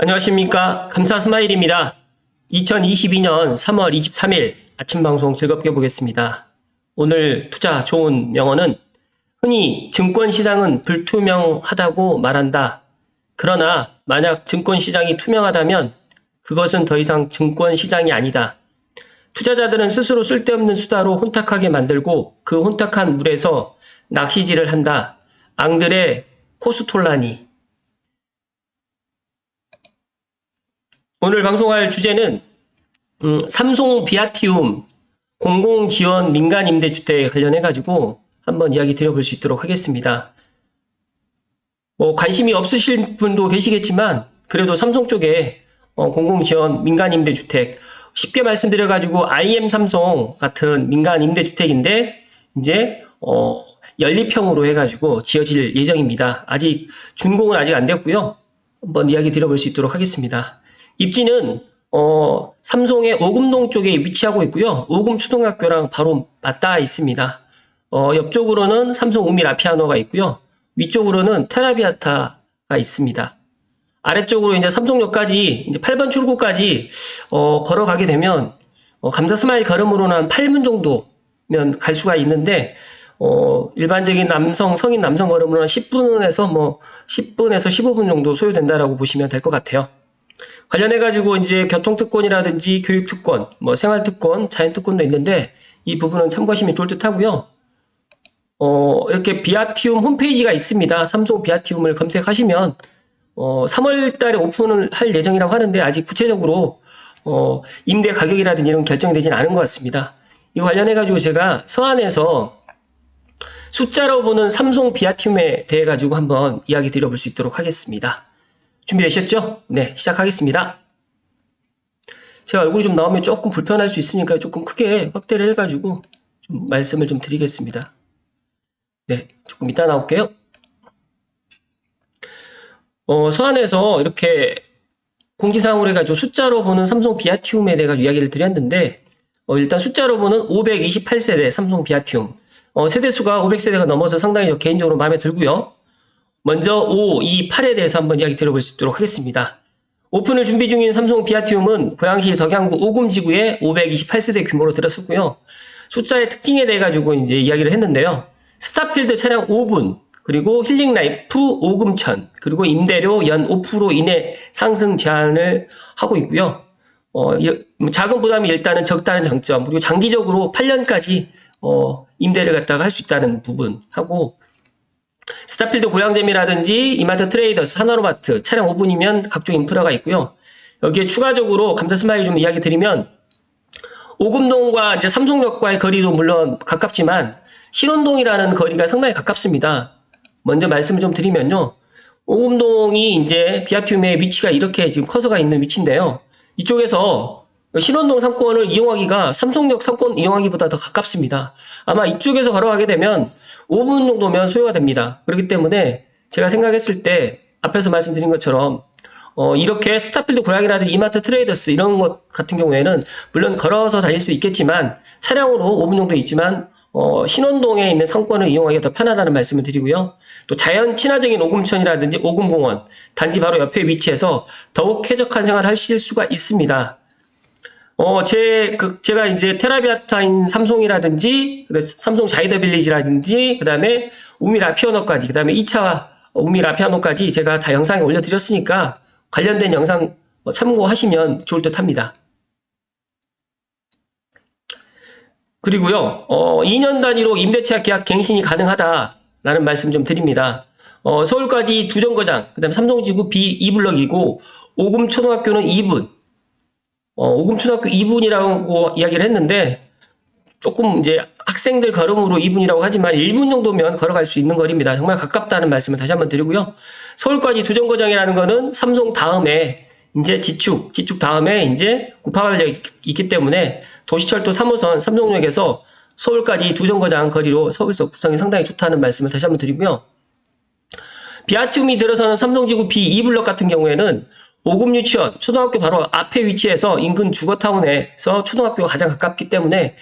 안녕하십니까. 감사 스마일입니다. 2022년 3월 23일 아침 방송 즐겁게 보겠습니다. 오늘 투자 좋은 명언은 흔히 증권시장은 불투명하다고 말한다. 그러나 만약 증권시장이 투명하다면 그것은 더 이상 증권시장이 아니다. 투자자들은 스스로 쓸데없는 수다로 혼탁하게 만들고 그 혼탁한 물에서 낚시질을 한다. 앙드레 코스톨라니. 오늘 방송할 주제는 삼성 비아티움 공공지원 민간임대주택에 관련해가지고 한번 이야기 드려볼 수 있도록 하겠습니다. 관심이 없으실 분도 계시겠지만 그래도 삼성 쪽에 공공지원 민간임대주택 쉽게 말씀드려가지고 IM 삼성 같은 민간임대주택인데 이제 연립형으로 해가지고 지어질 예정입니다. 아직 준공은 아직 안 됐고요. 한번 이야기 드려볼 수 있도록 하겠습니다. 입지는 삼성의 오금동 쪽에 위치하고 있고요. 오금 초등학교랑 바로 맞닿아 있습니다. 옆쪽으로는 삼성 우미 라피아노가 있고요. 위쪽으로는 테라비아타가 있습니다. 아래쪽으로 이제 삼성역까지 이제 8번 출구까지 걸어가게 되면 감사 스마일 걸음으로는 한 8분 정도면 갈 수가 있는데 일반적인 성인 남성 걸음으로는 10분에서 15분 정도 소요된다라고 보시면 될 것 같아요. 관련해가지고 이제 교통특권이라든지 교육특권, 생활특권, 자연특권도 있는데 이 부분은 참고하시면 좋을 듯 하고요. 이렇게 비아티움 홈페이지가 있습니다. 삼성 비아티움을 검색하시면 3월 달에 오픈을 할 예정이라고 하는데 아직 구체적으로 임대 가격이라든지 이런 결정이 되지는 않은 것 같습니다. 이거 관련해가지고 제가 서한에서 숫자로 보는 삼성 비아티움에 대해 가지고 한번 이야기 드려볼 수 있도록 하겠습니다. 준비되셨죠? 네, 시작하겠습니다. 제가 얼굴이 좀 나오면 조금 불편할 수 있으니까 조금 크게 확대를 해가지고 좀 말씀을 좀 드리겠습니다. 네, 조금 이따 나올게요. 서한에서 이렇게 공지사항으로 해가지고 숫자로 보는 삼성 비아티움에 대해 이야기를 드렸는데 일단 숫자로 보는 528세대 삼성 비아티움 세대수가 500세대가 넘어서 상당히 개인적으로 마음에 들고요. 먼저 5, 2, 8에 대해서 한번 이야기 드려볼 수 있도록 하겠습니다. 오픈을 준비 중인 삼성 비아티움은 고양시 덕양구 오금지구에 528세대 규모로 들어섰고요. 숫자의 특징에 대해 가지고 이제 이야기를 했는데요. 스타필드 차량 5분, 그리고 힐링라이프 오금천, 그리고 임대료 연 5% 이내 상승 제한을 하고 있고요. 자금 부담이 일단은 적다는 장점, 그리고 장기적으로 8년까지 임대를 갖다가 할 수 있다는 부분하고 스타필드 고양재미라든지 이마트 트레이더스, 하나로마트, 차량 5분이면 각종 인프라가 있고요. 여기에 추가적으로 감사 스마일 좀 이야기 드리면 오금동과 이제 삼성역과의 거리도 물론 가깝지만 신원동이라는 거리가 상당히 가깝습니다. 먼저 말씀을 좀 드리면요. 오금동이 이제 비아티움의 위치가 이렇게 지금 커서가 있는 위치인데요. 이쪽에서 신원동 상권을 이용하기가 삼성역 상권 이용하기보다 더 가깝습니다. 아마 이쪽에서 걸어가게 되면 5분 정도면 소요가 됩니다. 그렇기 때문에 제가 생각했을 때 앞에서 말씀드린 것처럼 이렇게 스타필드 고양이라든지 이마트 트레이더스 이런 것 같은 경우에는 물론 걸어서 다닐 수 있겠지만 차량으로 5분 정도 있지만 신원동에 있는 상권을 이용하기가 더 편하다는 말씀을 드리고요. 또 자연 친화적인 오금천이라든지 오금공원 단지 바로 옆에 위치해서 더욱 쾌적한 생활을 하실 수가 있습니다. 제가 이제 테라비아타인 삼성이라든지, 삼성 자이더 빌리지라든지, 그 다음에 우미 라피아노까지, 그 다음에 2차 우미 라피아노까지 제가 다 영상에 올려드렸으니까 관련된 영상 참고하시면 좋을 듯 합니다. 그리고요, 2년 단위로 임대차 계약 갱신이 가능하다라는 말씀 좀 드립니다. 서울까지 두 정거장, 그 다음에 삼성지구 B 2블럭이고, 오금초등학교는 2분, 오금초등학교 2분이라고 이야기를 했는데 조금 이제 학생들 걸음으로 2분이라고 하지만 1분 정도면 걸어갈 수 있는 거리입니다. 정말 가깝다는 말씀을 다시 한번 드리고요. 서울까지 두 정거장이라는 거는 삼성 다음에 이제 지축 다음에 이제 구파발역이 있기 때문에 도시철도 3호선 삼성역에서 서울까지 두 정거장 거리로 서울서 구성이 상당히 좋다는 말씀을 다시 한번 드리고요. 비아티움이 들어서는 삼성지구 B 2블럭 같은 경우에는 오금 유치원, 초등학교 바로 앞에 위치해서 인근 주거타운에서 초등학교가 가장 가깝기 때문에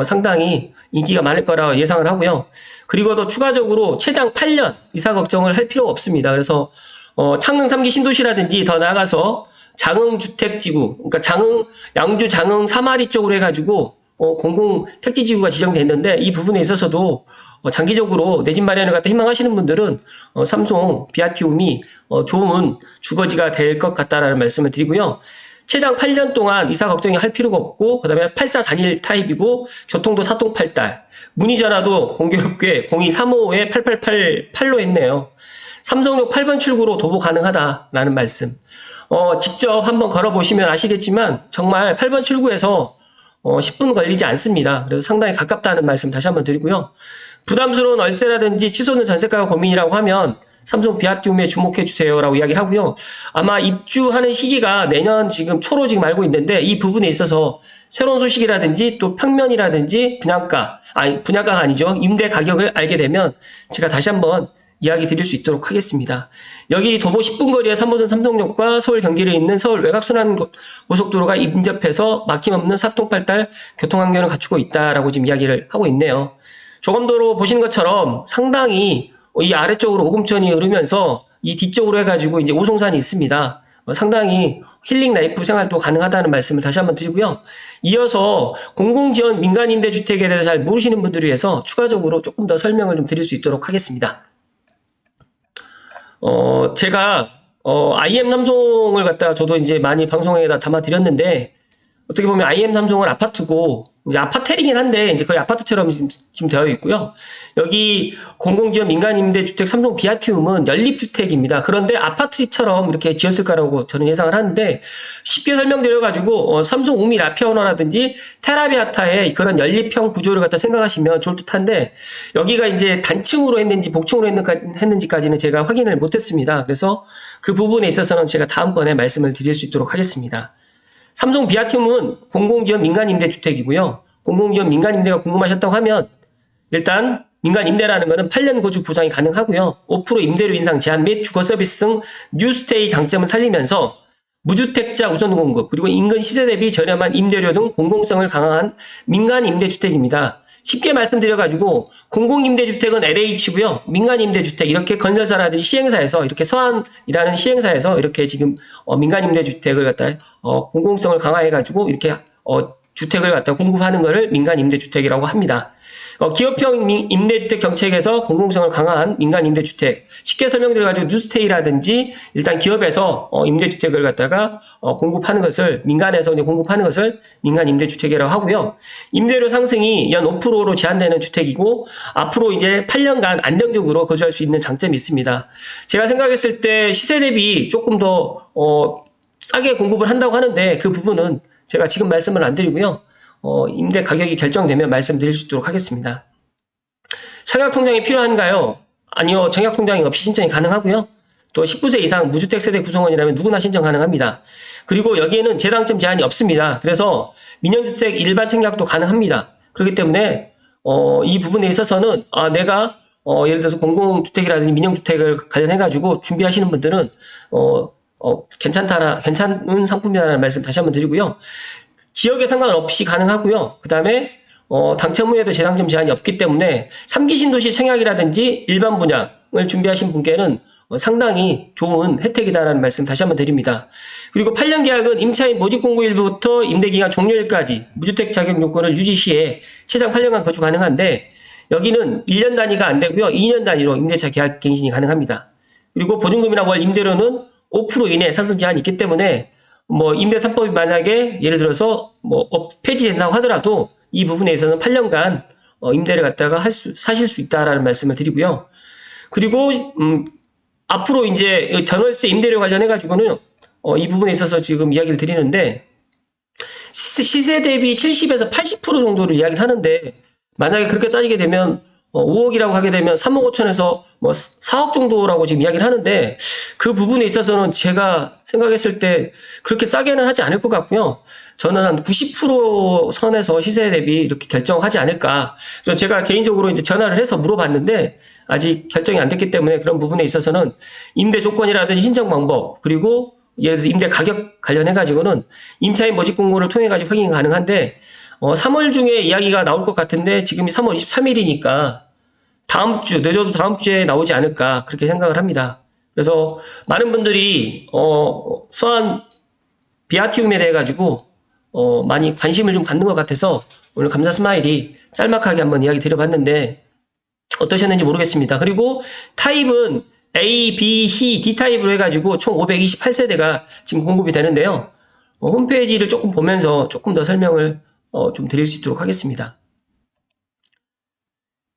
상당히 인기가 많을 거라 예상을 하고요. 그리고 또 추가적으로 최장 8년 이사 걱정을 할 필요가 없습니다. 그래서 창릉 3기 신도시라든지 더 나아가서 장흥주택지구, 그러니까 양주 장흥 3마리 쪽으로 해가지고 공공 택지지구가 지정됐는데 이 부분에 있어서도 장기적으로 내 집 마련을 갖다 희망하시는 분들은 삼성 비아티움이 좋은 주거지가 될 것 같다라는 말씀을 드리고요. 최장 8년 동안 이사 걱정이 할 필요가 없고 그다음에 84 단일 타입이고 교통도 사통팔달, 문의전화도 공교롭게 02355-8888로 했네요. 삼성역 8번 출구로 도보 가능하다라는 말씀. 직접 한번 걸어보시면 아시겠지만 정말 8번 출구에서 10분 걸리지 않습니다. 그래서 상당히 가깝다는 말씀 다시 한번 드리고요. 부담스러운 월세라든지 치솟는 전세가가 고민이라고 하면 삼성 비아티움에 주목해 주세요라고 이야기를 하고요. 아마 입주하는 시기가 내년 지금 초로 지금 알고 있는데 이 부분에 있어서 새로운 소식이라든지 또 평면이라든지 분양가가 아니죠. 임대 가격을 알게 되면 제가 다시 한번 이야기 드릴 수 있도록 하겠습니다. 여기 도보 10분 거리에 3호선 삼성역과 서울 경기를 잇는 서울 외곽순환 고속도로가 인접해서 막힘없는 사통팔달 교통환경을 갖추고 있다라고 지금 이야기를 하고 있네요. 조감도로 보시는 것처럼 상당히 이 아래쪽으로 오금천이 흐르면서 이 뒤쪽으로 해가지고 이제 오송산이 있습니다. 상당히 힐링 라이프 생활도 가능하다는 말씀을 다시 한번 드리고요. 이어서 공공지원 민간임대주택에 대해서 잘 모르시는 분들을 위해서 추가적으로 조금 더 설명을 좀 드릴 수 있도록 하겠습니다. 제가 IM 삼성을 갖다가 저도 이제 많이 방송에다 담아드렸는데 어떻게 보면 IM 삼성은 아파트고 이제 아파텔이긴 한데 이제 거의 아파트처럼 지금 되어 있고요. 여기 공공지원 민간임대주택 삼성 비아티움은 연립주택입니다. 그런데 아파트처럼 이렇게 지었을 거라고 저는 예상을 하는데 쉽게 설명드려가지고 삼성 우미 라피아노라든지 테라비아타의 그런 연립형 구조를 갖다 생각하시면 좋을 듯한데 여기가 이제 단층으로 했는지 복층으로 했는지까지는 제가 확인을 못했습니다. 그래서 그 부분에 있어서는 제가 다음번에 말씀을 드릴 수 있도록 하겠습니다. 삼성 비아티움은 공공지원 민간임대주택이고요. 공공지원 민간임대가 궁금하셨다고 하면 일단 민간임대라는 것은 8년 거주 보장이 가능하고요. 5% 임대료 인상 제한 및 주거서비스 등 뉴스테이 장점을 살리면서 무주택자 우선 공급 그리고 인근 시세 대비 저렴한 임대료 등 공공성을 강화한 민간임대주택입니다. 쉽게 말씀드려가지고 공공임대주택은 LH고요. 민간임대주택 이렇게 건설사라든지 시행사에서 이렇게 서한이라는 시행사에서 이렇게 지금 민간임대주택을 갖다 공공성을 강화해가지고 이렇게 주택을 갖다 공급하는 것을 민간임대주택이라고 합니다. 기업형 임대주택 정책에서 공공성을 강화한 민간임대주택 쉽게 설명드려가지고 뉴스테이라든지 일단 기업에서 임대주택을 갖다가 공급하는 것을 민간에서 공급하는 것을 민간임대주택이라고 하고요. 임대료 상승이 연 5%로 제한되는 주택이고 앞으로 이제 8년간 안정적으로 거주할 수 있는 장점이 있습니다. 제가 생각했을 때 시세 대비 조금 더 싸게 공급을 한다고 하는데 그 부분은 제가 지금 말씀을 안 드리고요. 임대 가격이 결정되면 말씀드릴 수 있도록 하겠습니다. 청약통장이 필요한가요? 아니요. 청약통장이 없이 신청이 가능하고요. 또 19세 이상 무주택 세대 구성원이라면 누구나 신청 가능합니다. 그리고 여기에는 재당점 제한이 없습니다. 그래서 민영주택 일반 청약도 가능합니다. 그렇기 때문에 이 부분에 있어서는 내가 예를 들어서 공공주택이라든지 민영주택을 관련해가지고 준비하시는 분들은 괜찮은 상품이라는 말씀 다시 한번 드리고요. 지역에 상관없이 가능하고요. 그 다음에 당첨 후에도 재당점 제한이 없기 때문에 3기 신도시 청약이라든지 일반 분양을 준비하신 분께는 상당히 좋은 혜택이다라는 말씀 다시 한번 드립니다. 그리고 8년 계약은 임차인 모집 공고일부터 임대기간 종료일까지 무주택 자격 요건을 유지 시에 최장 8년간 거주 가능한데 여기는 1년 단위가 안 되고요. 2년 단위로 임대차 계약 갱신이 가능합니다. 그리고 보증금이나 월 임대료는 5% 이내 상승 제한이 있기 때문에 임대 3법이 만약에 예를 들어서 폐지된다고 하더라도 이 부분에 있어서는 8년간 임대를 갖다가 사실 수 있다라는 말씀을 드리고요. 그리고 앞으로 이제 전월세 임대료 관련해 가지고는 이 부분에 있어서 지금 이야기를 드리는데 시세 대비 70에서 80% 정도를 이야기를 하는데 만약에 그렇게 따지게 되면 5억이라고 하게 되면 3억 5천에서 4억 정도라고 지금 이야기를 하는데 그 부분에 있어서는 제가 생각했을 때 그렇게 싸게는 하지 않을 것 같고요. 저는 한 90% 선에서 시세 대비 이렇게 결정하지 않을까. 그래서 제가 개인적으로 이제 전화를 해서 물어봤는데 아직 결정이 안 됐기 때문에 그런 부분에 있어서는 임대 조건이라든지 신청 방법 그리고 예를 들어서 임대 가격 관련해 가지고는 임차인 모집 공고를 통해 가지고 확인이 가능한데 3월 중에 이야기가 나올 것 같은데 지금이 3월 23일이니까 다음 주 늦어도 다음 주에 나오지 않을까 그렇게 생각을 합니다. 그래서 많은 분들이 서한 비아티움에 대해 가지고 많이 관심을 좀 갖는 것 같아서 오늘 감사 스마일이 짤막하게 한번 이야기 드려봤는데 어떠셨는지 모르겠습니다. 그리고 타입은 A, B, C, D 타입으로 해가지고 총 528세대가 지금 공급이 되는데요. 홈페이지를 조금 보면서 조금 더 설명을 좀 드릴 수 있도록 하겠습니다.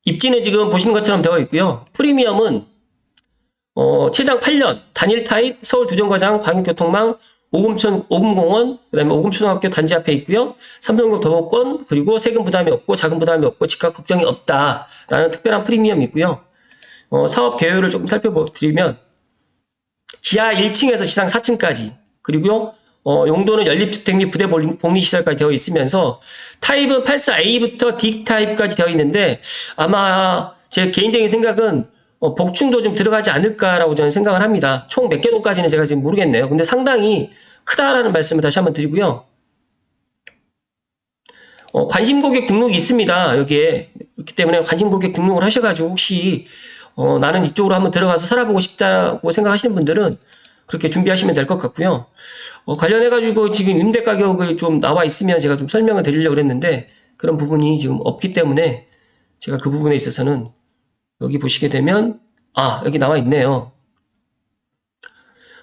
입지는 지금 보시는 것처럼 되어 있고요. 프리미엄은 최장 8년, 단일 타입, 서울 두정거장, 광역교통망, 오금공원, 그 다음에 오금초등학교 단지 앞에 있고요. 삼성역 도보권, 그리고 세금 부담이 없고 자금 부담이 없고 집값 걱정이 없다라는 특별한 프리미엄이 있고요. 사업 개요를 조금 살펴드리면 지하 1층에서 지상 4층까지, 그리고 용도는 연립주택 및 부대 복리시설까지 되어 있으면서 타입은 84A부터 D 타입까지 되어 있는데 아마 제 개인적인 생각은 복층도 좀 들어가지 않을까라고 저는 생각을 합니다. 총 몇 개 동까지는 제가 지금 모르겠네요. 근데 상당히 크다라는 말씀을 다시 한번 드리고요. 관심 고객 등록이 있습니다. 여기에. 그렇기 때문에 관심 고객 등록을 하셔가지고 혹시 나는 이쪽으로 한번 들어가서 살아보고 싶다고 생각하시는 분들은 그렇게 준비하시면 될 것 같고요. 관련해가지고 지금 임대 가격이 좀 나와 있으면 제가 좀 설명을 드리려고 했는데 그런 부분이 지금 없기 때문에 제가 그 부분에 있어서는 여기 보시게 되면 여기 나와 있네요.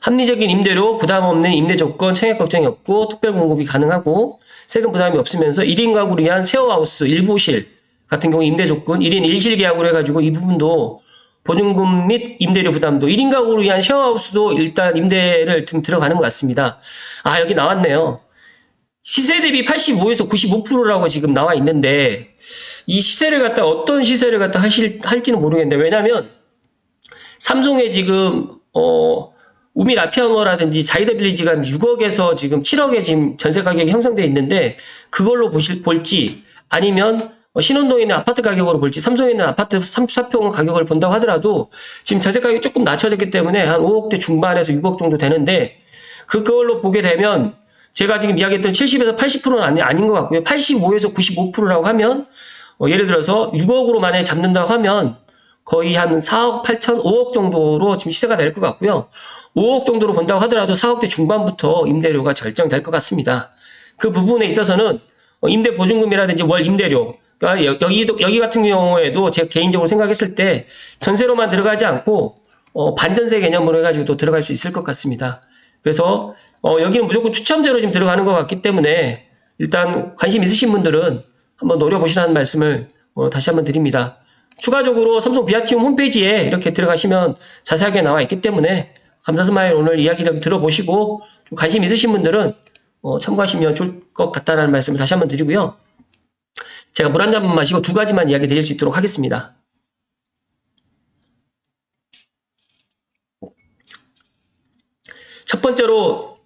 합리적인 임대료, 부담 없는 임대 조건, 청약 걱정이 없고 특별 공급이 가능하고 세금 부담이 없으면서 1인 가구를 위한 쉐어하우스, 일부실 같은 경우 임대 조건 1인 1실 계약으로 해가지고 이 부분도 보증금 및 임대료 부담도 1인 가구를 위한 쉐어하우스도 일단 임대를 좀 들어가는 것 같습니다. 여기 나왔네요. 시세 대비 85에서 95%라고 지금 나와 있는데 이 시세를 갖다 어떤 시세를 갖다 할지는 모르겠는데 왜냐면 삼성에 지금 우밀 아피아노라든지 자이더 빌리지가 6억에서 지금 7억에 지금 전세 가격이 형성되어 있는데 그걸로 볼지 아니면 신혼동에 있는 아파트 가격으로 볼지 삼성에 있는 아파트 34평 가격을 본다고 하더라도 지금 전세 가격이 조금 낮춰졌기 때문에 한 5억대 중반에서 6억 정도 되는데 그걸로 보게 되면 제가 지금 이야기했던 70에서 80%는 아닌 것 같고요. 85에서 95%라고 하면 예를 들어서 6억으로 만약에 잡는다고 하면 거의 한 4억 8천, 5억 정도로 지금 시세가 될 것 같고요. 5억 정도로 본다고 하더라도 4억대 중반부터 임대료가 결정될 것 같습니다. 그 부분에 있어서는 임대 보증금이라든지 월 임대료, 그러니까 여기 같은 경우에도 제가 개인적으로 생각했을 때 전세로만 들어가지 않고 반전세 개념으로 해가지고 또 들어갈 수 있을 것 같습니다. 그래서 여기는 무조건 추첨제로 지금 들어가는 것 같기 때문에 일단 관심 있으신 분들은 한번 노려보시라는 말씀을 다시 한번 드립니다. 추가적으로 삼성 비아티움 홈페이지에 이렇게 들어가시면 자세하게 나와 있기 때문에 감사 스마일 오늘 이야기를 좀 들어보시고 좀 관심 있으신 분들은 참고하시면 좋을 것 같다는 말씀을 다시 한번 드리고요. 제가 물 한 잔만 마시고 두 가지만 이야기 드릴 수 있도록 하겠습니다. 첫 번째로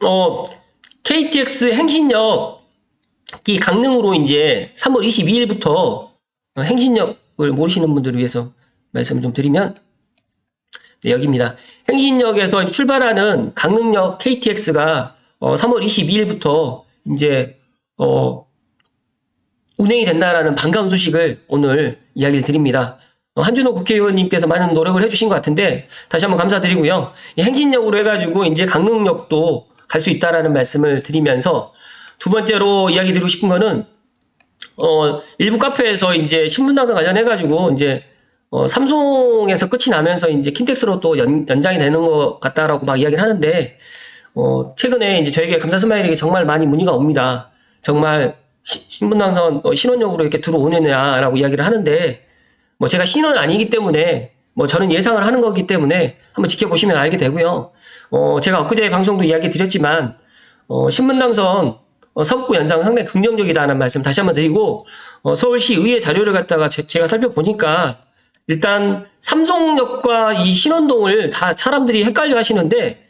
KTX 행신역이 강릉으로 이제 3월 22일부터 행신역을 모르시는 분들을 위해서 말씀을 좀 드리면 네, 여기입니다. 행신역에서 출발하는 강릉역 KTX가 3월 22일부터 이제 운행이 된다라는 반가운 소식을 오늘 이야기를 드립니다. 한준호 국회의원님께서 많은 노력을 해주신 것 같은데 다시 한번 감사드리고요. 이 행진역으로 해가지고 이제 강릉역도 갈 수 있다라는 말씀을 드리면서 두 번째로 이야기 드리고 싶은 거는 일부 카페에서 이제 신분당과 관련해가지고 이제 삼성에서 끝이 나면서 이제 킨텍스로 또 연장이 되는 것 같다라고 막 이야기를 하는데 최근에 이제 저에게 감사 스마일에게 정말 많이 문의가 옵니다. 정말 신분당선 신혼역으로 이렇게 들어오느냐라고 이야기를 하는데 제가 신혼은 아니기 때문에 저는 예상을 하는 거기 때문에 한번 지켜보시면 알게 되고요. 제가 엊그제 방송도 이야기 드렸지만 신분당선 서북부 연장은 상당히 긍정적이다는 말씀 다시 한번 드리고 서울시 의회 자료를 갖다가 제가 살펴보니까 일단 삼성역과 이 신원동을 다 사람들이 헷갈려 하시는데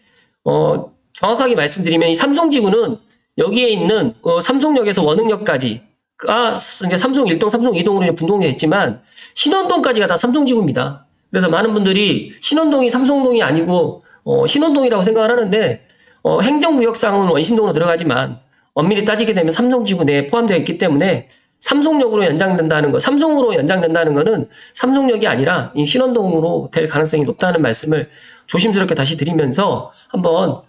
정확하게 말씀드리면 이 삼성지구는 여기에 있는 삼성역에서 원흥역까지 이제 삼성 1동, 삼성 2동으로 분동이 됐지만 신원동까지가 다 삼성지구입니다. 그래서 많은 분들이 신원동이 삼성동이 아니고 신원동이라고 생각을 하는데 행정구역상은 원신동으로 들어가지만 엄밀히 따지게 되면 삼성지구 내에 포함되어 있기 때문에 삼성역으로 연장된다는 거, 삼성으로 연장된다는 거는 삼성역이 아니라 이 신원동으로 될 가능성이 높다는 말씀을 조심스럽게 다시 드리면서 한번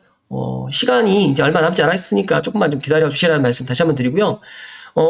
시간이 이제 얼마 남지 않았으니까 조금만 좀 기다려 주시라는 말씀 다시 한번 드리고요.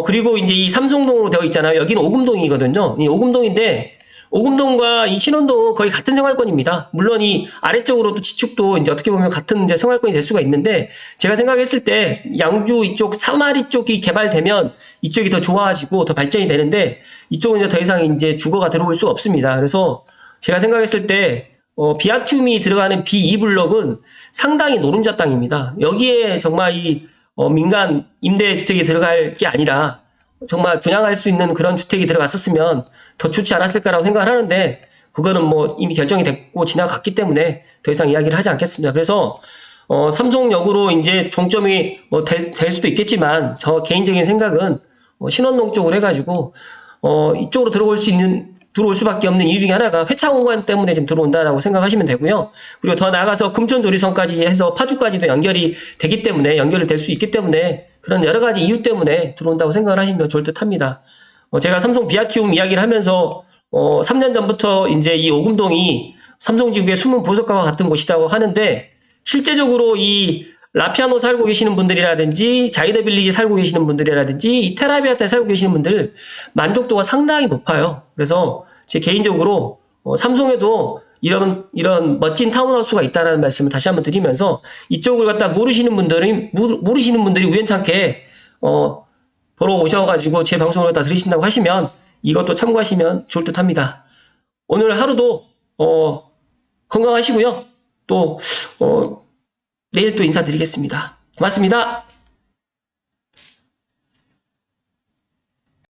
그리고 이제 이 삼성동으로 되어 있잖아요. 여기는 오금동이거든요. 이 오금동인데, 오금동과 이 신원동은 거의 같은 생활권입니다. 물론 이 아래쪽으로도 지축도 이제 어떻게 보면 같은 이제 생활권이 될 수가 있는데, 제가 생각했을 때 양주 이쪽 사마리 쪽이 개발되면 이쪽이 더 좋아지고 더 발전이 되는데, 이쪽은 이제 더 이상 이제 주거가 들어올 수가 없습니다. 그래서 제가 생각했을 때 비아티움이 들어가는 B2블럭은 상당히 노른자 땅입니다. 여기에 정말 이 민간 임대주택이 들어갈 게 아니라 정말 분양할 수 있는 그런 주택이 들어갔었으면 더 좋지 않았을까라고 생각을 하는데, 그거는 뭐 이미 결정이 됐고 지나갔기 때문에 더 이상 이야기를 하지 않겠습니다. 그래서 삼성역으로 이제 종점이 뭐 될 수도 있겠지만, 저 개인적인 생각은 신원동 쪽으로 해가지고 이쪽으로 들어올 수밖에 없는 이유 중에 하나가 회차 공간 때문에 지금 들어온다라고 생각하시면 되고요. 그리고 더 나아가서 금천조리선까지 해서 파주까지도 연결이 되기 때문에, 연결이 될 수 있기 때문에, 그런 여러 가지 이유 때문에 들어온다고 생각을 하시면 좋을 듯 합니다. 제가 삼성 비아티움 이야기를 하면서 3년 전부터 이제 이 오금동이 삼성지구의 숨은 보석과와 같은 곳이라고 하는데, 실제적으로 이 라피아노 살고 계시는 분들이라든지 자이더 빌리지 살고 계시는 분들이라든지 이 테라비아타에 살고 계시는 분들 만족도가 상당히 높아요. 그래서 제 개인적으로 삼성에도 이런 멋진 타운하우스가 있다는 말씀을 다시 한번 드리면서, 이쪽을 갖다 모르시는 분들이 우연찮게 보러 오셔가지고 제 방송을 갖다 들으신다고 하시면 이것도 참고하시면 좋을 듯 합니다. 오늘 하루도 건강하시고요. 또 내일 또 인사드리겠습니다. 고맙습니다.